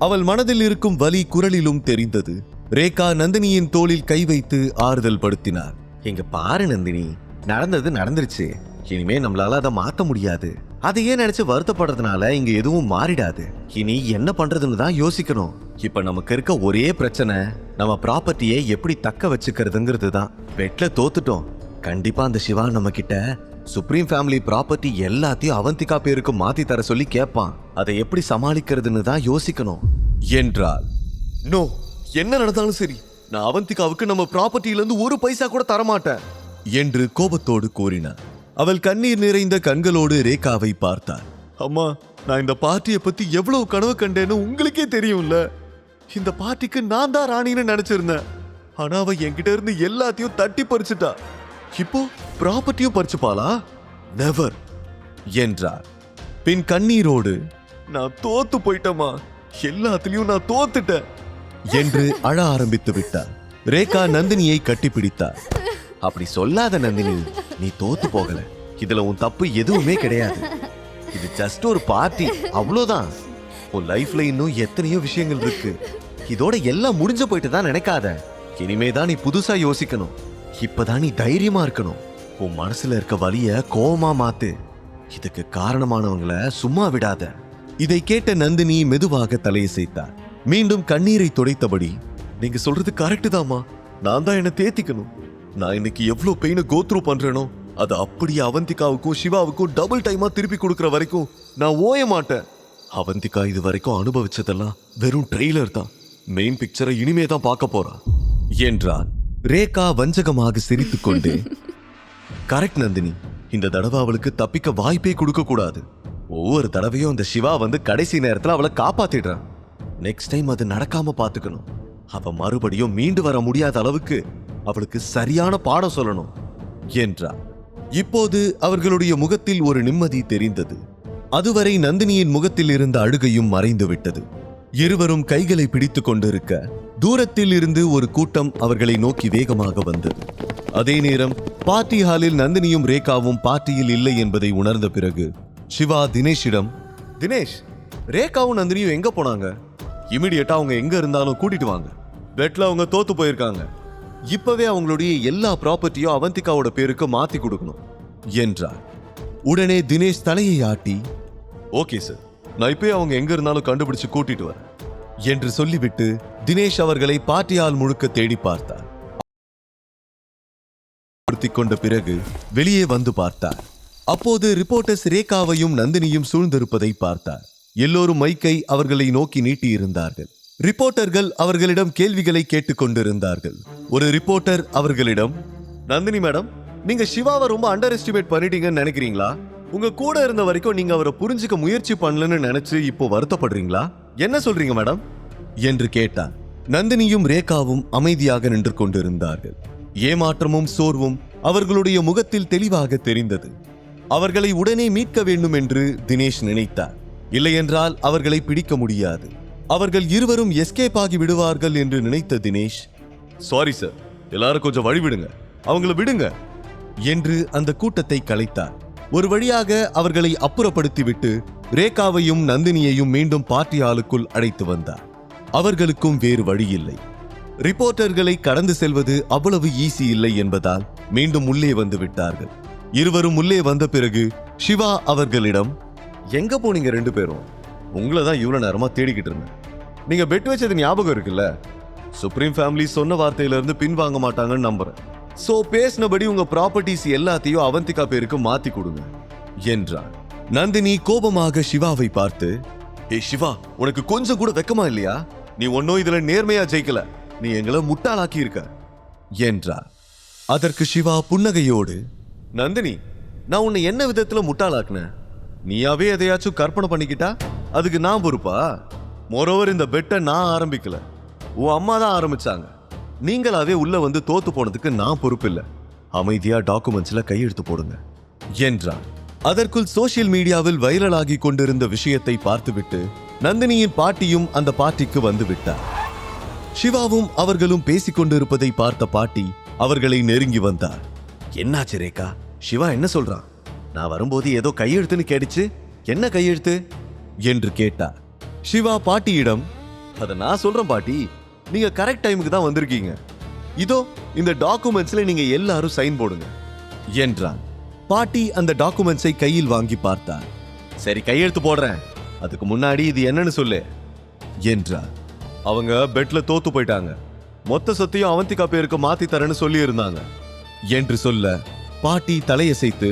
அவள் மனதில் இருக்கும் வலி குரலிலும் தெரிந்தது. ரேகா நந்தினியின் தோளில் கை வைத்து ஆறுதல் படுத்தினார். இங்க பாரு நந்தினி, நடந்தது நடந்துருச்சு. இனிமே நம்மளால அதை மாத்த முடியாது. அதையே நினைச்சு வருத்தப்படுறதுனால இங்க எதுவும் மாறிடாது. இனி என்ன பண்றதுன்னு தான் யோசிக்கணும். இப்ப நமக்கு இருக்க ஒரே பிரச்சனை நம்ம ப்ராப்பர்ட்டியை எப்படி தக்க வச்சுக்கிறதுங்கிறது தான். பெட்ல தோத்துட்டோம். கண்டிப்பா அந்த சிவா நம்ம கிட்ட சுப்ரீம் ஃபேமிலி ப்ராப்பர்ட்டி எல்லாத்தையும் அவந்திகா பேருக்கு மாத்தி தர சொல்லி கேட்பான். அதை எப்படி சமாளிக்கிறதுன்னு தான் யோசிக்கணும் என்றாள். நோ, என்ன நடந்தாலும் சரி, நான் அவந்திகாவுக்கு நம்ம ப்ராப்பர்ட்டியில இருந்து ஒரு பைசா கூட தரமாட்டேன் என்று கோபத்தோடு கூறினார். அவள் கண்ணீர் நிறைந்த கண்களோடு ரேகாவை பார்த்தாள். அம்மா, நான் இந்த பார்ட்டியை பத்தி எவ்வளவு கனவு கண்டேன்னு உங்களுக்கே தெரியும்ல. இந்த பார்ட்டிக்கு நான் தான் ராணின்னு நினைச்சிருந்தேன். ஆனா அவ என்கிட்ட இருந்து எல்லாத்தையும் தட்டி பறிச்சுட்டா. இப்போ ப்ராப்பர்ட்டியும் பறிச்சுப்பாளா? நெவர் என்றார். பின் கண்ணீரோடு, நான் தோத்து போயிட்டமா, எல்லாத்திலையும் நான் தோத்துட்டேன் என்று அழ ஆரம்பித்து விட்டார். ரேகா நந்தினியை கட்டிப்பிடித்தார். அப்படி சொல்லாத நந்தினி, நீ தோத்து போகல. இதுல உன் தப்பு எதுவுமே கிடையாது. இது ஜஸ்ட் ஒரு பார்ட்டி, அவ்வளவுதான். உன் லைஃப்ல இன்னும் எத்தனையோ விஷயங்கள் இருக்கு. இதோட எல்லாம் முடிஞ்சு போயிட்டு தான் நினைக்காத. இனிமேதான் நீ புதுசா யோசிக்கணும். இப்பதான் நீ தைரியமா இருக்கணும். உன் மனசுல இருக்க வலிய கோவமா மாத்து. இதுக்கு காரணமானவங்கள சும்மா விடாத. இதை கேட்ட நந்தினி மெதுவாக தலையசைத்தார். மீண்டும் கண்ணீரை துடைத்தபடி, நீங்க சொல்றது கரெக்ட் தாமா. நான் தான் என்ன தேத்திக்கணும். நான் இன்னைக்கு எவ்வளவு பெயினை கோத்ரூ பண்றேனோ அது அப்படியே அவந்திகாவுக்கும் சிவாவுக்கும் டபுள் டைமா திருப்பி கொடுக்கற வரைக்கும் நான் ஓய மாட்டேன். அவந்திகா இது வரைக்கும் அனுபவிச்சதெல்லாம் வெறும் ட்ரெய்லர் தான். மெயின் பிக்சரை இனிமே தான் பார்க்க போறா என்றான். ரேகா வஞ்சகமாக சிரித்துக் கொண்டே, கரெக்ட் நந்தினி, இந்த தடவை அவளுக்கு தப்பிக்க வாய்ப்பே கொடுக்க கூடாது. ஒவ்வொரு தடவையும் அந்த சிவா வந்து கடைசி நேரத்துல அவளை காப்பாத்திடுறான். நெக்ஸ்ட் டைம் அது நடக்காம பாத்துக்கணும். அவ மறுபடியும் மீண்டு வர முடியாத அளவுக்கு அவளுக்கு சரியான பாடம் சொல்லணும் என்றார். இப்போது அவர்களுடைய முகத்தில் ஒரு நிம்மதி தெரிந்தது. அதுவரை நந்தினியின் முகத்தில் இருந்த அழுகையும் மறைந்து விட்டது. இருவரும் கைகளை பிடித்துக் கொண்டிருக்க தூரத்தில் இருந்து ஒரு கூட்டம் அவர்களை நோக்கி வேகமாக வந்தது. அதே நேரம் பார்ட்டி ஹாலில் நந்தினியும் ரேகாவும் பார்ட்டியில் இல்லை என்பதை உணர்ந்த பிறகு சிவா தினேஷிடம், தினேஷ், ரேகாவும் நந்தினியும் எங்க போனாங்க? இமிடியேட்டா அவங்க எங்க இருந்தாலும் கூட்டிட்டு வாங்க. பெட்ல அவங்க தோத்து போயிருக்காங்க. இப்பவே அவங்களுடைய எல்லா ப்ராப்பர்ட்டியும் அவந்திகாவோட பேருக்கு மாத்தி கொடுக்கணும் என்றார். உடனே தினேஷ் தலையை ஆட்டி, ஓகே சார், நான் இப்பவே அவங்க எங்க இருந்தாலும் கண்டுபிடிச்சு கூட்டிட்டு வரேன் என்று சொல்லிவிட்டு தினேஷ் அவர்களை பார்ட்டி ஹால் முழுக்க தேடி பார்த்தார். கொண்ட பிறகு வெளியே வந்து பார்த்தார். அப்போது ரிப்போர்ட்டர்ஸ் ரேகாவையும் நந்தினியும் சூழ்ந்திருப்பதை பார்த்தார். எல்லோரும் மைக்கை அவர்களை நோக்கி நீட்டியிருந்தார்கள். ரிப்போர்ட்டர்கள் அவர்களிடம் கேள்விகளை கேட்டுக் கொண்டிருந்தார்கள். ஒரு ரிப்போர்ட்டர் அவர்களிடம், நந்தினி மேடம், நீங்க சிவாவை ரொம்ப அண்டர் எஸ்டிமேட் பண்ணிட்டீங்கன்னு நினைக்கிறீங்களா? உங்க கூட இருந்த வரைக்கும் நீங்க அவரை புரிஞ்சுக்க முயற்சி பண்ணலன்னு நினைச்சு இப்போ வருத்தப்படுறீங்களா? என்ன சொல்றீங்க மேடம் என்று கேட்டார். நந்தினியும் ரேகாவும் அமைதியாக நின்று கொண்டிருந்தார்கள். ஏமாற்றமும் சோர்வும் அவர்களுடைய முகத்தில் தெளிவாக தெரிந்தது. அவர்களை உடனே மீட்க வேண்டும் என்று தினேஷ் நினைத்தார். இல்லையென்றால் அவர்களை பிடிக்க முடியாது. அவர்கள் இருவரும் எஸ்கேப் ஆகி விடுவார்கள் என்று நினைத்த தினேஷ், சாரி சார், எல்லாரும் கொஞ்சம் வழி விடுங்க, அவங்கள விடுங்க என்று அந்த கூட்டத்தை கலைத்தார். ஒரு வழியாக அவர்களை அப்புறப்படுத்திவிட்டு ரேகாவையும் நந்தினியையும் மீண்டும் பார்ட்டி ஹாலுக்குள் அழைத்து வந்தார். அவர்களுக்கும் வேறு வழி இல்லை. ரிப்போர்ட்டர்களை கடந்து செல்வது அவ்வளவு ஈஸி இல்லை என்பதால் மீண்டும் உள்ளே வந்து விட்டார்கள். இருவரும் உள்ளே வந்த பிறகு சிவா அவர்களிடம், எங்க போனீங்க ரெண்டு பேரும்? உங்களை தான் இவ்வளவு நேரமா தேடிக்கிட்டு இருந்தேன். நீங்க பெட் வச்சது ஞாபகம் இருக்குல்ல? சுப்ரீம் ஃபேமிலி சொன்ன வார்த்தையில இருந்து பின்வாங்க மாட்டாங்கன்னு நம்புறேன். சோ பேசினபடி உங்க ப்ராப்பர்ட்டிஸ் எல்லாத்தையும் அவந்திகா பேருக்கு மாத்தி கொடுங்க என்றார். நந்தினி கோபமாக சிவாவை பார்த்து, ஏ சிவா, உனக்கு கொஞ்சம் கூட வெக்கமா இல்லையா? நீ ஒன்னும் இதுல நேர்மையா ஜெயிக்கல, நீ எங்களை முட்டாளாக்கி இருக்க என்றார். அதற்கு சிவா புன்னகையோடு, நந்தினி, நான் உன்னை என்ன விதத்துல முட்டாளாக்குன? நீயாவே எதையாச்சும் கற்பனை பண்ணிக்கிட்டா அதுக்கு நான் பொறுப்பா? மோரோவர் இந்த பெட்டை நான் ஆரம்பிக்கல, உன் அம்மா தான் ஆரம்பிச்சாங்க. நீங்களாவே உள்ள வந்து தோத்து போனதுக்கு நான் பொறுப்பில்லை. அமைதியா டாக்குமெண்ட்ஸ்ல கையெழுத்து போடுங்க என்றார். அதற்குள் சோசியல் மீடியாவில் வைரலாகி கொண்டிருந்த விஷயத்தை பார்த்துவிட்டு நந்தினியின் பாட்டியும் அந்த பார்ட்டிக்கு வந்து விட்டார். சிவாவும் அவர்களும் பேசிக் கொண்டிருப்பதை பார்த்த பாட்டி அவர்களை நெருங்கி வந்தார். என்னாச்சு ரேகா? சிவா என்ன சொல்றான்? நான் வரும்போது ஏதோ கையெழுத்துன்னு கேட்டுச்சு, என்ன கையெழுத்து என்று கேட்டார். சிவா பாட்டியிடம், அத நான் சொல்றேன் பாட்டி, நீங்க கரெக்ட் டைமுக்கு தான் வந்திருக்கீங்க. இதோ இந்த டாக்குமெண்ட்ஸ்ல நீங்க எல்லாரும் சைன் போடுங்க என்றான். பாட்டி அந்த டாக்குமெண்ட்ஸை கையில் வாங்கி பார்த்தார். சரி, கையெழுத்து போடுறேன், அதுக்கு முன்னாடி இது என்னன்னு சொல்லு என்றார். அவங்க பெட்ல தோத்து போயிட்டாங்க, மொத்த சொத்தையும் அவந்திகா பேருக்கு மாத்தி தரேன்னு சொல்லி இருந்தாங்க என்று சொல்ல பாட்டி தலையசைத்து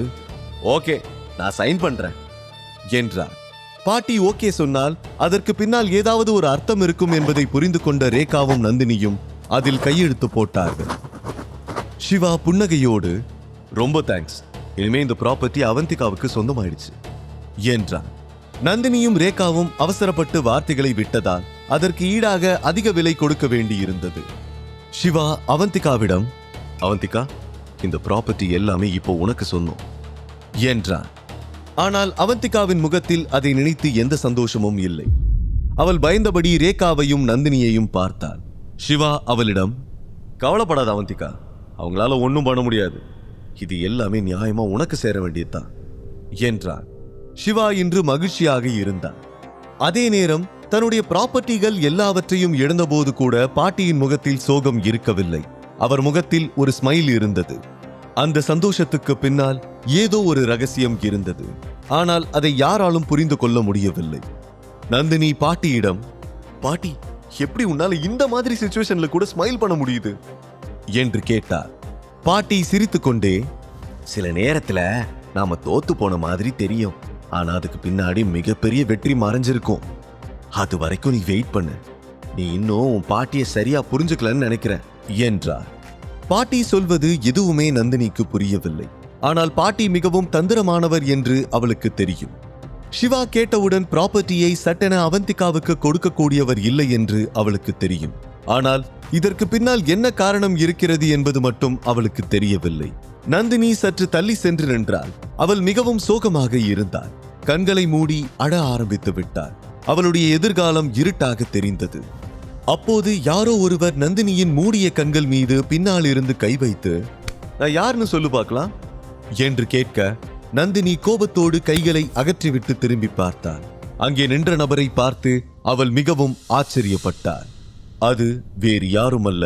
ஓகே நான் சைன் பண்றேன் என்றார். பாட்டி ஓகே சொன்னால் அதற்கு பின்னால் ஏதாவது ஒரு அர்த்தம் இருக்கும் என்பதை புரிந்து கொண்ட ரேகாவும் நந்தினியும் அதில் கையெழுத்து போட்டார்கள். சிவா புன்னகையோடு ரொம்ப தேங்க்ஸ், இனிமே இந்த ப்ராப்பர்ட்டி அவந்திகாவுக்கு சொந்தமாயிடுச்சு என்றார். நந்தினியும் ரேகாவும் அவசரப்பட்டு வார்த்தைகளை விட்டதால் அதற்கு ஈடாக அதிக விலை கொடுக்க வேண்டியிருந்தது. சிவா அவந்திகாவிடம் அவந்திகா, இந்த ப்ராப்பர்ட்டி எல்லாமே இப்போ உனக்கு சொந்தம் என்றார். ஆனால் அவந்திகாவின் முகத்தில் அதை நினைத்து எந்த சந்தோஷமும் இல்லை. அவள் பயந்தபடி ரேகாவையும் நந்தினியையும் பார்த்தாள். சிவா அவளிடம் கவலைப்படாத அவந்திகா, அவங்களால ஒன்றும் பண்ண முடியாது, இது எல்லாமே நியாயமா உனக்கு சேர வேண்டியதுதான் என்றார். சிவா இன்று மகிழ்ச்சியாக இருந்தார். அதே நேரம் தன்னுடைய ப்ராப்பர்ட்டிகள் எல்லாவற்றையும் இழந்தபோது கூட பாட்டியின் முகத்தில் சோகம் இருக்கவில்லை. அவர் முகத்தில் ஒரு ஸ்மைல் இருந்தது. அந்த சந்தோஷத்துக்கு பின்னால் ஏதோ ஒரு ரகசியம் இருந்தது. ஆனால் அதை யாராலும் புரிந்து கொள்ள முடியவில்லை. நந்தினி பாட்டியிடம் பாட்டி, எப்படி உன்னால இந்த மாதிரி சிச்சுவேஷன்ல கூட ஸ்மைல் பண்ண முடியுது என்று கேட்டார். பாட்டி சிரித்துக்கொண்டே சில நேரத்துல நாம தோத்து போன மாதிரி தெரியும், ஆனா அதுக்கு பின்னாடி மிகப்பெரிய வெற்றி மறைஞ்சிருக்கும், அது வரைக்கும் நீ வெயிட் பண்ணு, நீ இன்னும் உன் பாட்டியை சரியா புரிஞ்சுக்கலன்னு நினைக்கிற என்றார். பாட்டி சொல்வது எதுவுமே நந்தினிக்கு புரியவில்லை. ஆனால் பாட்டி மிகவும் தந்திரமானவர் என்று அவளுக்கு தெரியும். சிவா கேட்டவுடன் ப்ராப்பர்ட்டியை சட்டென அவந்திகாவுக்கு கொடுக்கக்கூடியவர் இல்லை என்று அவளுக்கு தெரியும். ஆனால் இதற்கு பின்னால் என்ன காரணம் இருக்கிறது என்பது மட்டும் அவளுக்கு தெரியவில்லை. நந்தினி சற்று தள்ளி சென்று நின்றாள். அவள் மிகவும் சோகமாக இருந்தாள். கண்களை மூடி அழ ஆரம்பித்து விட்டாள். அவளுடைய எதிர்காலம் இருட்டாக தெரிந்தது. அப்போது யாரோ ஒருவர் நந்தினியின் மூடிய கண்கள் மீது பின்னால் இருந்து கை வைத்து நான் யாருன்னு சொல்லு பார்க்கலாம் என்று கேட்க, நந்தினி கோபத்தோடு கைகளை அகற்றிவிட்டு திரும்பி பார்த்தாள். அங்கே நின்ற நபரை பார்த்து அவள் மிகவும் ஆச்சரியப்பட்டாள். அது வேறு யாருமல்ல,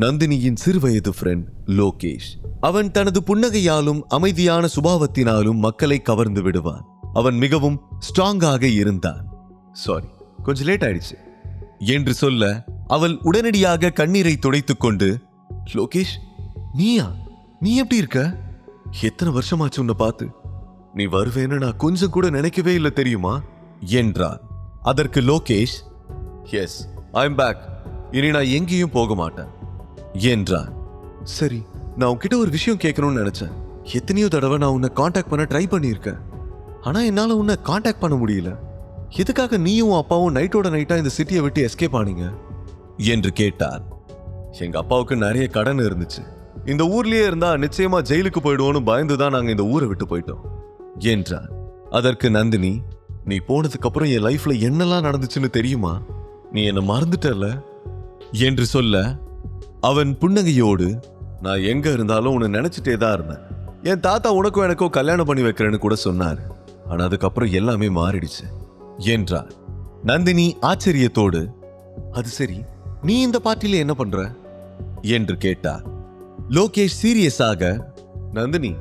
நந்தினியின் சிறுவயது ஃப்ரெண்ட் லோகேஷ். அவன் தனது புன்னகையாலும் அமைதியான சுபாவத்தினாலும் மக்களை கவர்ந்து விடுவான். அவன் மிகவும் ஸ்ட்ராங்காக இருந்தான். சாரி, கொஞ்சம் லேட் ஆயிடுச்சு என்று சொல்ல அவள் உடனடியாக கண்ணீரை துடைத்துக் கொண்டு லோகேஷ், நீயா? நீ எப்படி இருக்க? எத்தனை வருஷமாச்சு உன்னை பார்த்து, நீ வருவேன்னு நான் கொஞ்சம் கூட நினைக்கவே இல்லை தெரியுமா என்றான். அதற்கு Lokesh yes, I am back, இனி நான் எங்கேயும் போக மாட்டேன் என்றான். சரி, நான் உன்கிட்ட ஒரு விஷயம் கேட்கணும்னு நினைச்சேன். எத்தனையோ தடவை நான் உன்னை காண்டாக்ட் பண்ண ட்ரை பண்ணியிருக்கேன், ஆனா என்னால உன்னை காண்டாக்ட் பண்ண முடியல. எதுக்காக நீயும் அப்பாவும் நைட்டோட நைட்டா இந்த சிட்டியை விட்டு எஸ்கேப் ஆனீங்க என்று கேட்டார். எங்க அப்பாவுக்கு நிறைய கடன் இருந்துச்சு, இந்த ஊர்லயே இருந்தா நிச்சயமா ஜெயிலுக்கு போயிடுவோன்னு பயந்துதான் நாங்க இந்த ஊரை விட்டு போயிட்டோம் என்றார். அதற்கு நந்தினி, நீ போனதுக்கு அப்புறம் என் லைஃப்ல என்னெல்லாம் நடந்துச்சுன்னு தெரியுமா? நீ என்ன மறந்துட்டல என்று சொல்ல அவன் புன்னகையோடு நான் எங்க இருந்தாலும் உன்னை நினைச்சிட்டே தான் இருந்தேன். என் தாத்தா உனக்கும் எனக்கும் கல்யாணம் பண்ணி வைக்கிறேன்னு கூட சொன்னார், ஆனா அதுக்கப்புறம் எல்லாமே மாறிடுச்சு என்றார். நந்தினி ஆச்சரியத்தோடு அது சரி, நீ இந்த பார்ட்டில என்ன பண்ற என்று கேட்டார். லோகேஷ் சீரியஸாக நந்தினி,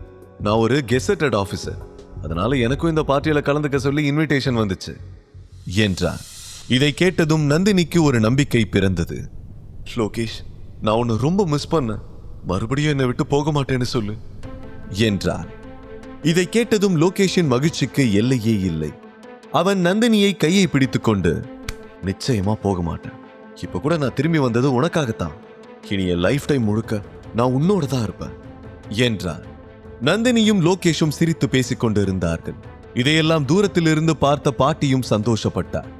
நான் ஒரு கெசட்டட் ஆபீசர், அதனால எனக்கும் இந்த பார்ட்டியில கலந்துக்க சொல்லி இன்விடேஷன் வந்துச்சு என்றார். இதை கேட்டதும் நந்தினிக்கு ஒரு நம்பிக்கை பிறந்தது. லோகேஷ், நான் உன்னை ரொம்ப மிஸ் பண்ண, மறுபடியும் என்னை விட்டு போக மாட்டேன்னு சொல்லு என்றார். இதை கேட்டதும் லோகேஷின் மகிழ்ச்சிக்கு எல்லையே இல்லை. அவன் நந்தினியை கையை பிடித்துக் கொண்டு நிச்சயமா போக மாட்டேன், இப்ப கூட நான் திரும்பி வந்தது உனக்காகத்தான், இனி என் லைஃப் டைம் முழுக்க நான் உன்னோட தான் இருப்பேன் என்றார். நந்தினியும் லோகேஷும் சிரித்து பேசிக் கொண்டு இருந்தார்கள். இதையெல்லாம் தூரத்தில் இருந்து பார்த்த பாட்டியும் சந்தோஷப்பட்டார்.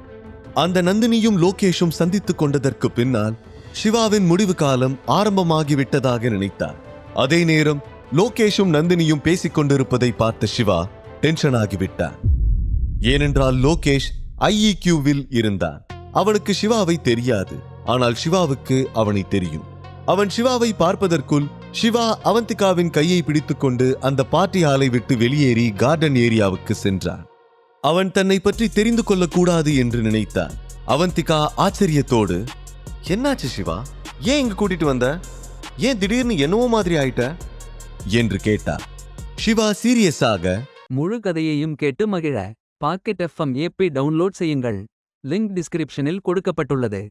அந்த நந்தினியும் லோகேஷும் சந்தித்துக் கொண்டதற்கு பின்னால் சிவாவின் முடிவு காலம் ஆரம்பமாகிவிட்டதாக நினைத்தார். அதே நேரம் லோகேஷும் நந்தினியும் பேசிக் கொண்டிருப்பதை பார்த்த சிவா டென்ஷன் ஆகிவிட்டார். ஏனென்றால் லோகேஷ் IEQவில் இருந்தான். அவனுக்கு சிவாவை தெரியாது, ஆனால் சிவாவுக்கு அவனை தெரியும். அவன் சிவாவை பார்ப்பதற்குள் சிவா அவந்திகாவின் கையை பிடித்துக்கொண்டு அந்த பார்ட்டி ஹாலை விட்டு வெளியேறி கார்டன் ஏரியாவுக்கு சென்றான். அவன் தன்னை பற்றி தெரிந்து கொள்ளக்கூடாது என்று நினைத்தான். அவந்திகா ஆச்சரியத்தோடு, என்னாச்சு சிவா? ஏன் இங்க கூட்டிட்டு வந்த? ஏன் திடீர்னு என்னவோ மாதிரி ஆயிட்ட? என்று கேட்டார். சிவா சீரியஸாக, முழு கதையையும் கேட்டு மகிழ பாக்கெட் FM ஏபி டவுன்லோட் செய்யுங்கள். லிங்க் டிஸ்கிரிப்ஷனில் கொடுக்கப்பட்டுள்ளது.